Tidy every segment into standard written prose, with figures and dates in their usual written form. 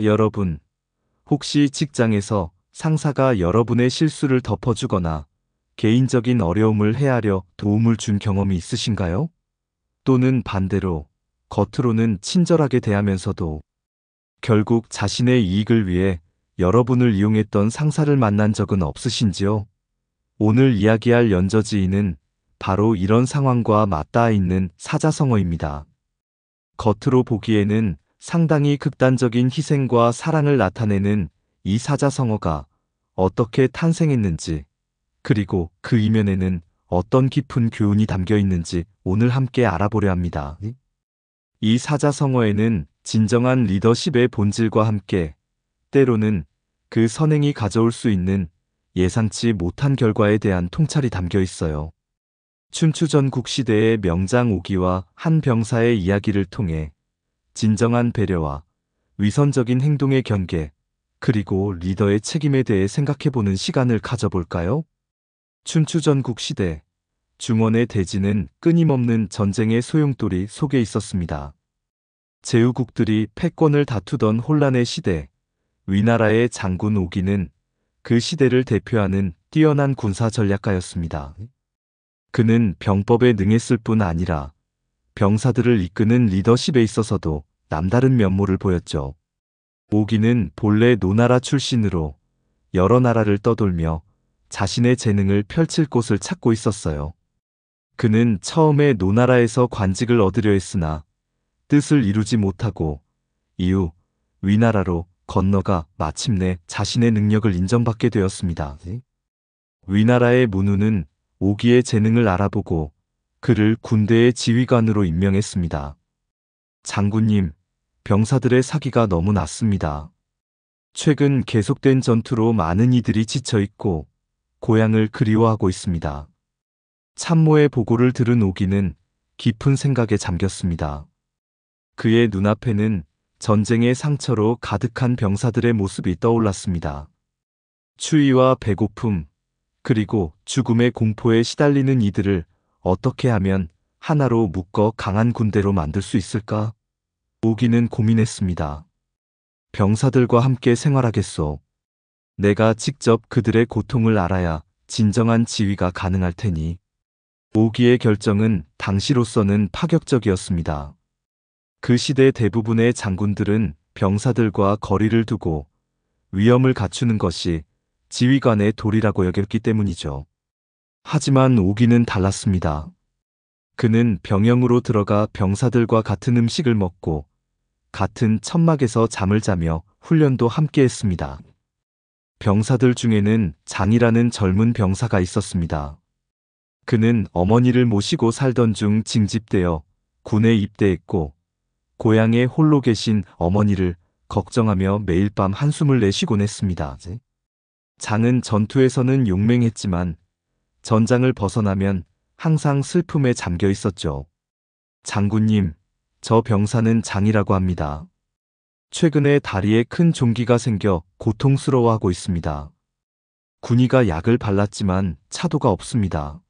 여러분, 혹시 직장에서 상사가 여러분의 실수를 덮어주거나 개인적인 어려움을 헤아려 도움을 준 경험이 있으신가요? 또는 반대로 겉으로는 친절하게 대하면서도 결국 자신의 이익을 위해 여러분을 이용했던 상사를 만난 적은 없으신지요? 오늘 이야기할 연저지인은 바로 이런 상황과 맞닿아 있는 사자성어입니다. 겉으로 보기에는 상당히 극단적인 희생과 사랑을 나타내는 이 사자성어가 어떻게 탄생했는지, 그리고 그 이면에는 어떤 깊은 교훈이 담겨 있는지 오늘 함께 알아보려 합니다. 이 사자성어에는 진정한 리더십의 본질과 함께 때로는 그 선행이 가져올 수 있는 예상치 못한 결과에 대한 통찰이 담겨 있어요. 춘추전국 시대의 명장 오기와 한 병사의 이야기를 통해 진정한 배려와 위선적인 행동의 경계, 그리고 리더의 책임에 대해 생각해보는 시간을 가져볼까요? 춘추전국 시대, 중원의 대지는 끊임없는 전쟁의 소용돌이 속에 있었습니다. 제후국들이 패권을 다투던 혼란의 시대, 위나라의 장군 오기는 그 시대를 대표하는 뛰어난 군사 전략가였습니다. 그는 병법에 능했을 뿐 아니라 병사들을 이끄는 리더십에 있어서도 남다른 면모를 보였죠. 오기는 본래 노나라 출신으로 여러 나라를 떠돌며 자신의 재능을 펼칠 곳을 찾고 있었어요. 그는 처음에 노나라에서 관직을 얻으려 했으나 뜻을 이루지 못하고 이후 위나라로 건너가 마침내 자신의 능력을 인정받게 되었습니다. 위나라의 문우는 오기의 재능을 알아보고 그를 군대의 지휘관으로 임명했습니다. 장군님, 병사들의 사기가 너무 낮습니다. 최근 계속된 전투로 많은 이들이 지쳐있고 고향을 그리워하고 있습니다. 참모의 보고를 들은 오기는 깊은 생각에 잠겼습니다. 그의 눈앞에는 전쟁의 상처로 가득한 병사들의 모습이 떠올랐습니다. 추위와 배고픔, 그리고 죽음의 공포에 시달리는 이들을 어떻게 하면 하나로 묶어 강한 군대로 만들 수 있을까? 오기는 고민했습니다. 병사들과 함께 생활하겠소. 내가 직접 그들의 고통을 알아야 진정한 지휘가 가능할 테니. 오기의 결정은 당시로서는 파격적이었습니다. 그 시대 대부분의 장군들은 병사들과 거리를 두고 위험을 갖추는 것이 지휘관의 도리라고 여겼기 때문이죠. 하지만 오기는 달랐습니다. 그는 병영으로 들어가 병사들과 같은 음식을 먹고 같은 천막에서 잠을 자며 훈련도 함께 했습니다. 병사들 중에는 장이라는 젊은 병사가 있었습니다. 그는 어머니를 모시고 살던 중 징집되어 군에 입대했고 고향에 홀로 계신 어머니를 걱정하며 매일 밤 한숨을 내쉬곤 했습니다. 장은 전투에서는 용맹했지만 전장을 벗어나면 항상 슬픔에 잠겨 있었죠. 장군님, 저 병사는 장이라고 합니다. 최근에 다리에 큰 종기가 생겨 고통스러워하고 있습니다. 군의가 약을 발랐지만 차도가 없습니다.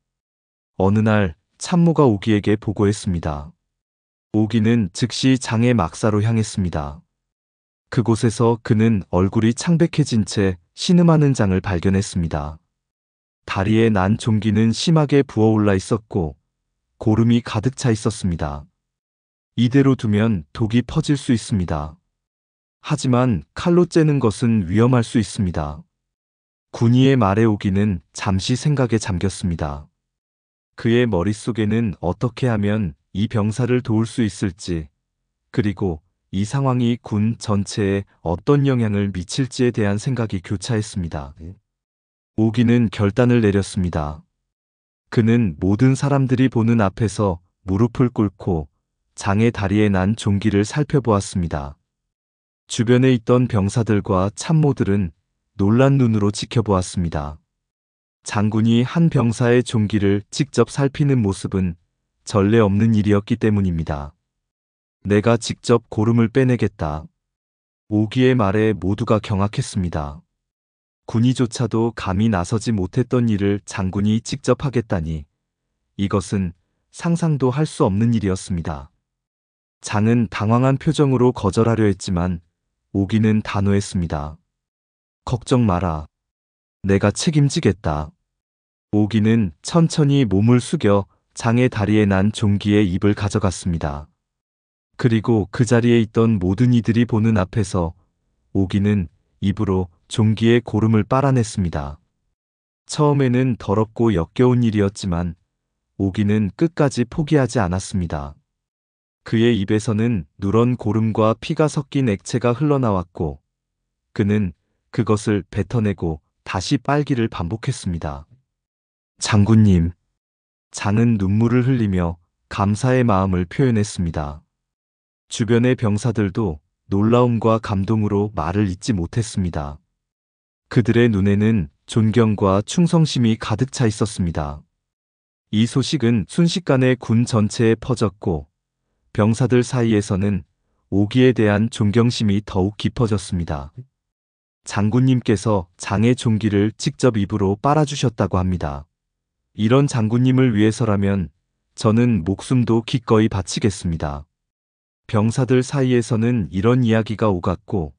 어느 날 참모가 오기에게 보고했습니다. 오기는 즉시 장의 막사로 향했습니다. 그곳에서 그는 얼굴이 창백해진 채 신음하는 장을 발견했습니다. 다리에 난 종기는 심하게 부어올라 있었고 고름이 가득 차 있었습니다. 이대로 두면 독이 퍼질 수 있습니다. 하지만 칼로 째는 것은 위험할 수 있습니다. 군의의 말에 오기는 잠시 생각에 잠겼습니다. 그의 머릿속에는 어떻게 하면 이 병사를 도울 수 있을지, 그리고 이 상황이 군 전체에 어떤 영향을 미칠지에 대한 생각이 교차했습니다. 오기는 결단을 내렸습니다. 그는 모든 사람들이 보는 앞에서 무릎을 꿇고 장의 다리에 난 종기를 살펴보았습니다. 주변에 있던 병사들과 참모들은 놀란 눈으로 지켜보았습니다. 장군이 한 병사의 종기를 직접 살피는 모습은 전례 없는 일이었기 때문입니다. 내가 직접 고름을 빼내겠다. 오기의 말에 모두가 경악했습니다. 군의조차도 감히 나서지 못했던 일을 장군이 직접 하겠다니, 이것은 상상도 할 수 없는 일이었습니다. 장은 당황한 표정으로 거절하려 했지만 오기는 단호했습니다. 걱정 마라. 내가 책임지겠다. 오기는 천천히 몸을 숙여 장의 다리에 난 종기의 잎을 가져갔습니다. 그리고 그 자리에 있던 모든 이들이 보는 앞에서 오기는 입으로 종기의 고름을 빨아냈습니다. 처음에는 더럽고 역겨운 일이었지만 오기는 끝까지 포기하지 않았습니다. 그의 입에서는 누런 고름과 피가 섞인 액체가 흘러나왔고 그는 그것을 뱉어내고 다시 빨기를 반복했습니다. 장군님. 장은 눈물을 흘리며 감사의 마음을 표현했습니다. 주변의 병사들도 놀라움과 감동으로 말을 잇지 못했습니다. 그들의 눈에는 존경과 충성심이 가득 차 있었습니다. 이 소식은 순식간에 군 전체에 퍼졌고 병사들 사이에서는 오기에 대한 존경심이 더욱 깊어졌습니다. 장군님께서 장의 종기를 직접 입으로 빨아주셨다고 합니다. 이런 장군님을 위해서라면 저는 목숨도 기꺼이 바치겠습니다. 병사들 사이에서는 이런 이야기가 오갔고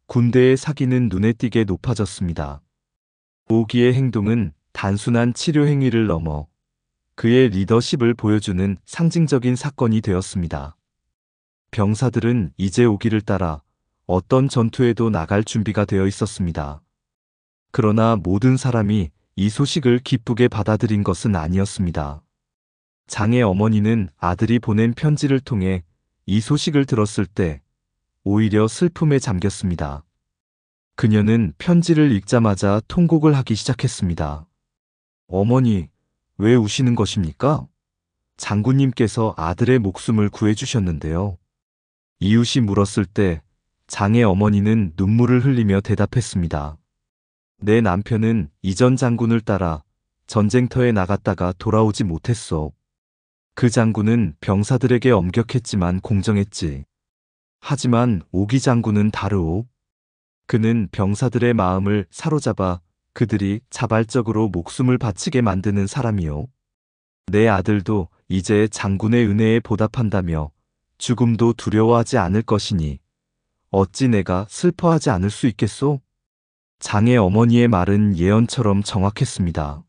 군대의 사기는 눈에 띄게 높아졌습니다. 오기의 행동은 단순한 치료 행위를 넘어 그의 리더십을 보여주는 상징적인 사건이 되었습니다. 병사들은 이제 오기를 따라 어떤 전투에도 나갈 준비가 되어 있었습니다. 그러나 모든 사람이 이 소식을 기쁘게 받아들인 것은 아니었습니다. 장의 어머니는 아들이 보낸 편지를 통해 이 소식을 들었을 때 오히려 슬픔에 잠겼습니다. 그녀는 편지를 읽자마자 통곡을 하기 시작했습니다. 어머니, 왜 우시는 것입니까? 장군님께서 아들의 목숨을 구해주셨는데요. 이웃이 물었을 때 장의 어머니는 눈물을 흘리며 대답했습니다. 내 남편은 이전 장군을 따라 전쟁터에 나갔다가 돌아오지 못했소. 그 장군은 병사들에게 엄격했지만 공정했지. 하지만 오기 장군은 다르오. 그는 병사들의 마음을 사로잡아 그들이 자발적으로 목숨을 바치게 만드는 사람이요. 내 아들도 이제 장군의 은혜에 보답한다며 죽음도 두려워하지 않을 것이니 어찌 내가 슬퍼하지 않을 수 있겠소? 장의 어머니의 말은 예언처럼 정확했습니다.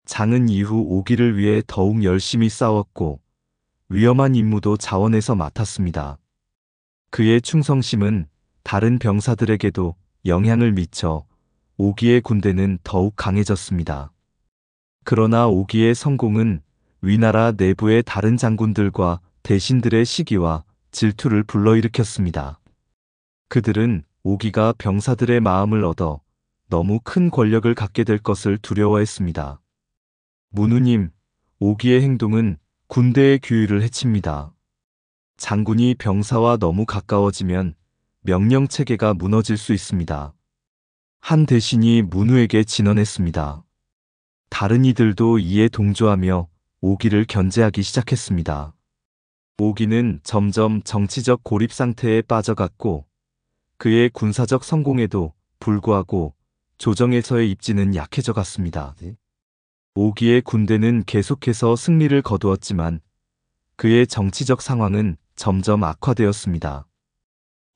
장은 이후 오기를 위해 더욱 열심히 싸웠고 위험한 임무도 자원해서 맡았습니다. 그의 충성심은 다른 병사들에게도 영향을 미쳐 오기의 군대는 더욱 강해졌습니다. 그러나 오기의 성공은 위나라 내부의 다른 장군들과 대신들의 시기와 질투를 불러일으켰습니다. 그들은 오기가 병사들의 마음을 얻어 너무 큰 권력을 갖게 될 것을 두려워했습니다. 문우님, 오기의 행동은 군대의 규율을 해칩니다. 장군이 병사와 너무 가까워지면 명령 체계가 무너질 수 있습니다. 한 대신이 문우에게 진언했습니다. 다른 이들도 이에 동조하며 오기를 견제하기 시작했습니다. 오기는 점점 정치적 고립 상태에 빠져갔고 그의 군사적 성공에도 불구하고 조정에서의 입지는 약해져 갔습니다. 오기의 군대는 계속해서 승리를 거두었지만 그의 정치적 상황은 점점 악화되었습니다.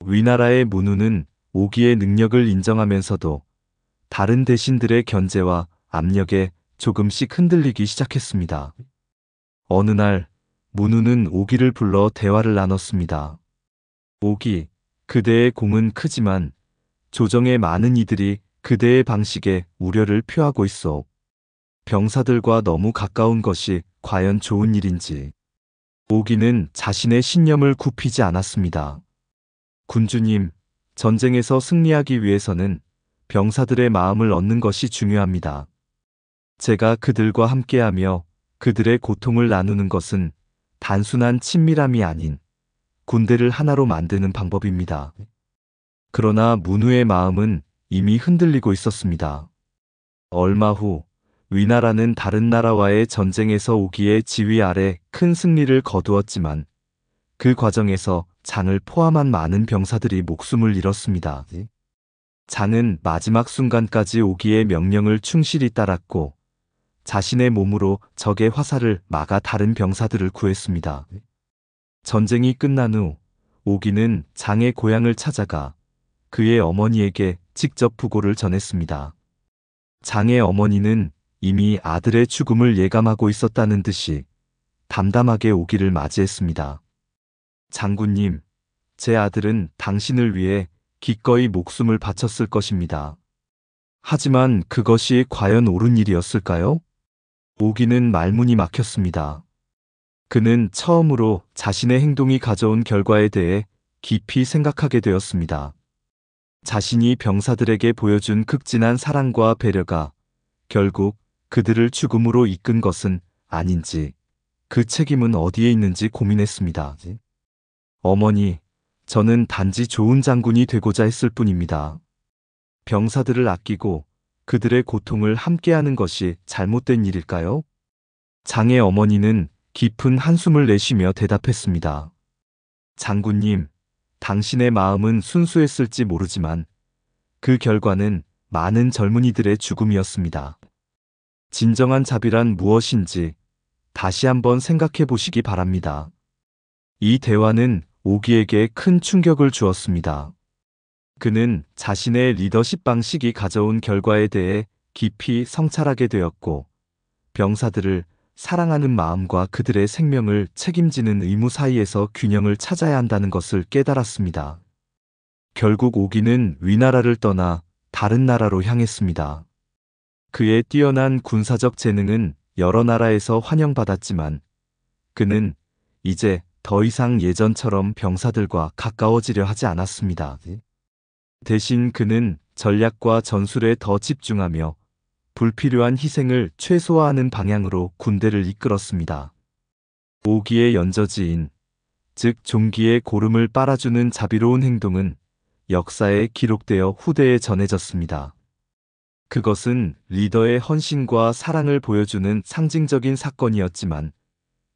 위나라의 문우는 오기의 능력을 인정하면서도 다른 대신들의 견제와 압력에 조금씩 흔들리기 시작했습니다. 어느 날 문우는 오기를 불러 대화를 나눴습니다. 오기, 그대의 공은 크지만 조정의 많은 이들이 그대의 방식에 우려를 표하고 있어. 병사들과 너무 가까운 것이 과연 좋은 일인지. 오기는 자신의 신념을 굽히지 않았습니다. 군주님, 전쟁에서 승리하기 위해서는 병사들의 마음을 얻는 것이 중요합니다. 제가 그들과 함께하며 그들의 고통을 나누는 것은 단순한 친밀함이 아닌 군대를 하나로 만드는 방법입니다. 그러나 문우의 마음은 이미 흔들리고 있었습니다. 얼마 후 위나라는 다른 나라와의 전쟁에서 오기의 지휘 아래 큰 승리를 거두었지만 그 과정에서 장을 포함한 많은 병사들이 목숨을 잃었습니다. 장은 마지막 순간까지 오기의 명령을 충실히 따랐고 자신의 몸으로 적의 화살을 막아 다른 병사들을 구했습니다. 전쟁이 끝난 후 오기는 장의 고향을 찾아가 그의 어머니에게 직접 부고를 전했습니다. 장의 어머니는 이미 아들의 죽음을 예감하고 있었다는 듯이 담담하게 오기를 맞이했습니다. 장군님, 제 아들은 당신을 위해 기꺼이 목숨을 바쳤을 것입니다. 하지만 그것이 과연 옳은 일이었을까요? 오기는 말문이 막혔습니다. 그는 처음으로 자신의 행동이 가져온 결과에 대해 깊이 생각하게 되었습니다. 자신이 병사들에게 보여준 극진한 사랑과 배려가 결국 그들을 죽음으로 이끈 것은 아닌지, 그 책임은 어디에 있는지 고민했습니다. 어머니, 저는 단지 좋은 장군이 되고자 했을 뿐입니다. 병사들을 아끼고 그들의 고통을 함께하는 것이 잘못된 일일까요? 장의 어머니는 깊은 한숨을 내쉬며 대답했습니다. 장군님, 당신의 마음은 순수했을지 모르지만 그 결과는 많은 젊은이들의 죽음이었습니다. 진정한 자비란 무엇인지 다시 한번 생각해 보시기 바랍니다. 이 대화는 오기에게 큰 충격을 주었습니다. 그는 자신의 리더십 방식이 가져온 결과에 대해 깊이 성찰하게 되었고, 병사들을 사랑하는 마음과 그들의 생명을 책임지는 의무 사이에서 균형을 찾아야 한다는 것을 깨달았습니다. 결국 오기는 위나라를 떠나 다른 나라로 향했습니다. 그의 뛰어난 군사적 재능은 여러 나라에서 환영받았지만 그는 이제 더 이상 예전처럼 병사들과 가까워지려 하지 않았습니다. 대신 그는 전략과 전술에 더 집중하며 불필요한 희생을 최소화하는 방향으로 군대를 이끌었습니다. 오기의 연저지인, 즉 종기의 고름을 빨아주는 자비로운 행동은 역사에 기록되어 후대에 전해졌습니다. 그것은 리더의 헌신과 사랑을 보여주는 상징적인 사건이었지만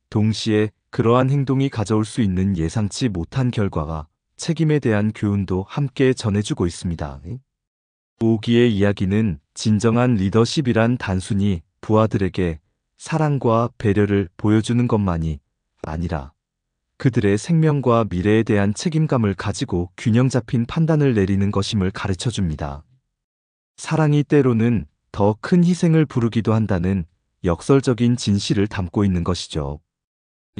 동시에 그러한 행동이 가져올 수 있는 예상치 못한 결과가 책임에 대한 교훈도 함께 전해주고 있습니다. 오기의 이야기는 진정한 리더십이란 단순히 부하들에게 사랑과 배려를 보여주는 것만이 아니라 그들의 생명과 미래에 대한 책임감을 가지고 균형 잡힌 판단을 내리는 것임을 가르쳐 줍니다. 사랑이 때로는 더 큰 희생을 부르기도 한다는 역설적인 진실을 담고 있는 것이죠.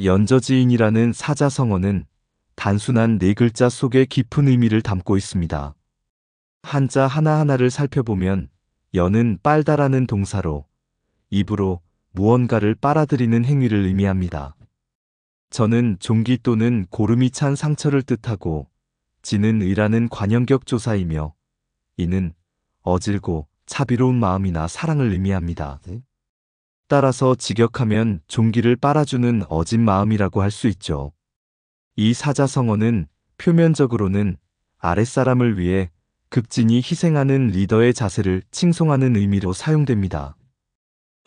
연저지인이라는 사자성어는 단순한 네 글자 속에 깊은 의미를 담고 있습니다. 한자 하나하나를 살펴보면 연은 빨다라는 동사로 입으로 무언가를 빨아들이는 행위를 의미합니다. 저는 종기 또는 고름이 찬 상처를 뜻하고 지는 의라는 관형격 조사이며 이는 어질고 자비로운 마음이나 사랑을 의미합니다. 따라서 직역하면 종기를 빨아주는 어진 마음이라고 할 수 있죠. 이 사자성어는 표면적으로는 아랫사람을 위해 극진히 희생하는 리더의 자세를 칭송하는 의미로 사용됩니다.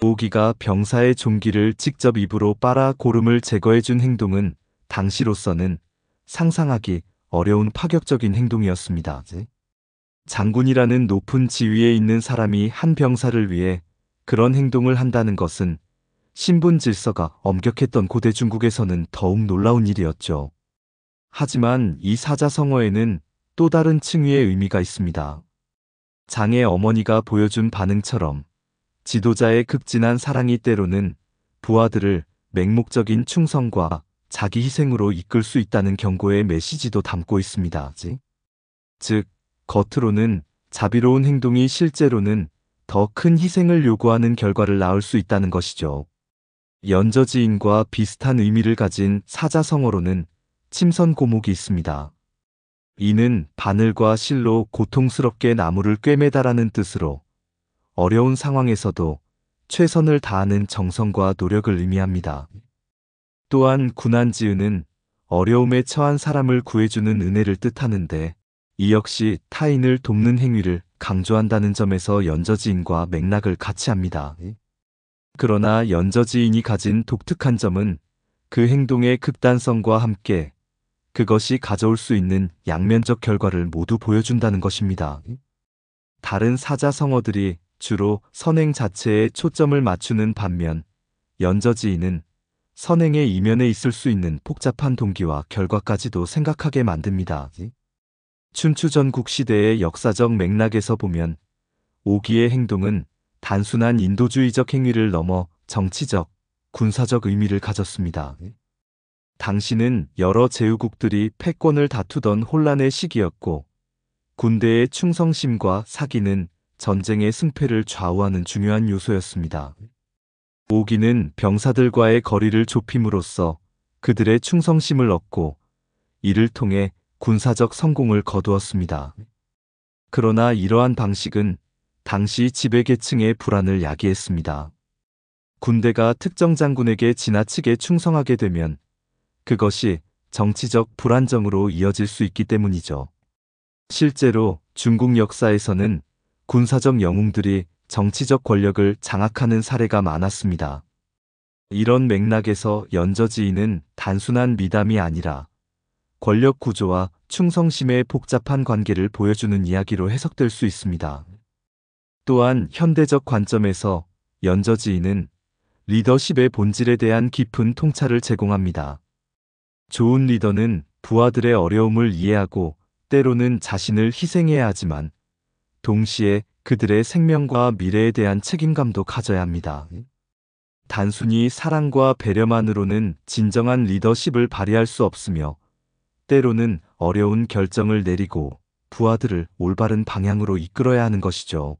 오기가 병사의 종기를 직접 입으로 빨아 고름을 제거해준 행동은 당시로서는 상상하기 어려운 파격적인 행동이었습니다. 장군이라는 높은 지위에 있는 사람이 한 병사를 위해 그런 행동을 한다는 것은 신분 질서가 엄격했던 고대 중국에서는 더욱 놀라운 일이었죠. 하지만 이 사자성어에는 또 다른 층위의 의미가 있습니다. 장의 어머니가 보여준 반응처럼 지도자의 극진한 사랑이 때로는 부하들을 맹목적인 충성과 자기 희생으로 이끌 수 있다는 경고의 메시지도 담고 있습니다. 즉, 겉으로는 자비로운 행동이 실제로는 더 큰 희생을 요구하는 결과를 낳을 수 있다는 것이죠. 연저지인과 비슷한 의미를 가진 사자성어로는 침선고목이 있습니다. 이는 바늘과 실로 고통스럽게 나무를 꿰매다라는 뜻으로 어려운 상황에서도 최선을 다하는 정성과 노력을 의미합니다. 또한 군안지은은 어려움에 처한 사람을 구해주는 은혜를 뜻하는데 이 역시 타인을 돕는 행위를 강조한다는 점에서 연저지인과 맥락을 같이 합니다. 그러나 연저지인이 가진 독특한 점은 그 행동의 극단성과 함께 그것이 가져올 수 있는 양면적 결과를 모두 보여준다는 것입니다. 다른 사자성어들이 주로 선행 자체에 초점을 맞추는 반면 연저지인은 선행의 이면에 있을 수 있는 복잡한 동기와 결과까지도 생각하게 만듭니다. 춘추 전국 시대의 역사적 맥락에서 보면 오기의 행동은 단순한 인도주의적 행위를 넘어 정치적, 군사적 의미를 가졌습니다. 당시는 여러 제후국들이 패권을 다투던 혼란의 시기였고 군대의 충성심과 사기는 전쟁의 승패를 좌우하는 중요한 요소였습니다. 오기는 병사들과의 거리를 좁힘으로써 그들의 충성심을 얻고 이를 통해 군사적 성공을 거두었습니다. 그러나 이러한 방식은 당시 지배계층의 불안을 야기했습니다. 군대가 특정 장군에게 지나치게 충성하게 되면 그것이 정치적 불안정으로 이어질 수 있기 때문이죠. 실제로 중국 역사에서는 군사적 영웅들이 정치적 권력을 장악하는 사례가 많았습니다. 이런 맥락에서 연저지인은 단순한 미담이 아니라 권력 구조와 충성심의 복잡한 관계를 보여주는 이야기로 해석될 수 있습니다. 또한 현대적 관점에서 연저지인은 리더십의 본질에 대한 깊은 통찰을 제공합니다. 좋은 리더는 부하들의 어려움을 이해하고 때로는 자신을 희생해야 하지만 동시에 그들의 생명과 미래에 대한 책임감도 가져야 합니다. 단순히 사랑과 배려만으로는 진정한 리더십을 발휘할 수 없으며 때로는 어려운 결정을 내리고 부하들을 올바른 방향으로 이끌어야 하는 것이죠.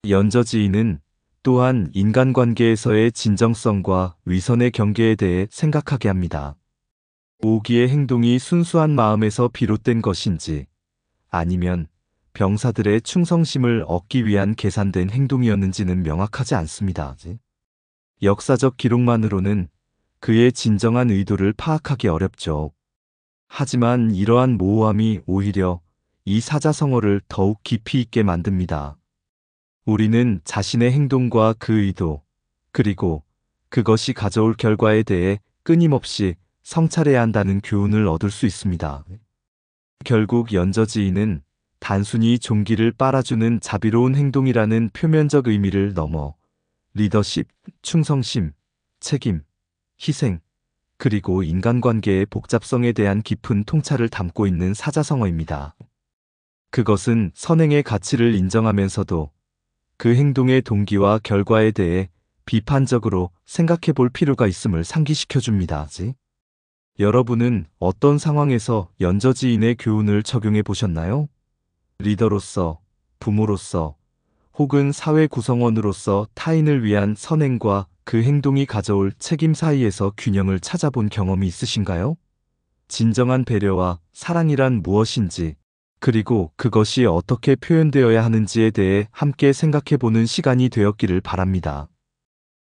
연저지인은 또한 인간관계에서의 진정성과 위선의 경계에 대해 생각하게 합니다. 오기의 행동이 순수한 마음에서 비롯된 것인지 아니면 병사들의 충성심을 얻기 위한 계산된 행동이었는지는 명확하지 않습니다. 역사적 기록만으로는 그의 진정한 의도를 파악하기 어렵죠. 하지만 이러한 모호함이 오히려 이 사자성어를 더욱 깊이 있게 만듭니다. 우리는 자신의 행동과 그 의도, 그리고 그것이 가져올 결과에 대해 끊임없이 성찰해야 한다는 교훈을 얻을 수 있습니다. 결국 연저지인은 단순히 종기를 빨아주는 자비로운 행동이라는 표면적 의미를 넘어 리더십, 충성심, 책임, 희생, 그리고 인간관계의 복잡성에 대한 깊은 통찰을 담고 있는 사자성어입니다. 그것은 선행의 가치를 인정하면서도 그 행동의 동기와 결과에 대해 비판적으로 생각해 볼 필요가 있음을 상기시켜 줍니다. 여러분은 어떤 상황에서 연저지인의 교훈을 적용해 보셨나요? 리더로서, 부모로서, 혹은 사회 구성원으로서 타인을 위한 선행과 그 행동이 가져올 책임 사이에서 균형을 찾아본 경험이 있으신가요? 진정한 배려와 사랑이란 무엇인지, 그리고 그것이 어떻게 표현되어야 하는지에 대해 함께 생각해 보는 시간이 되었기를 바랍니다.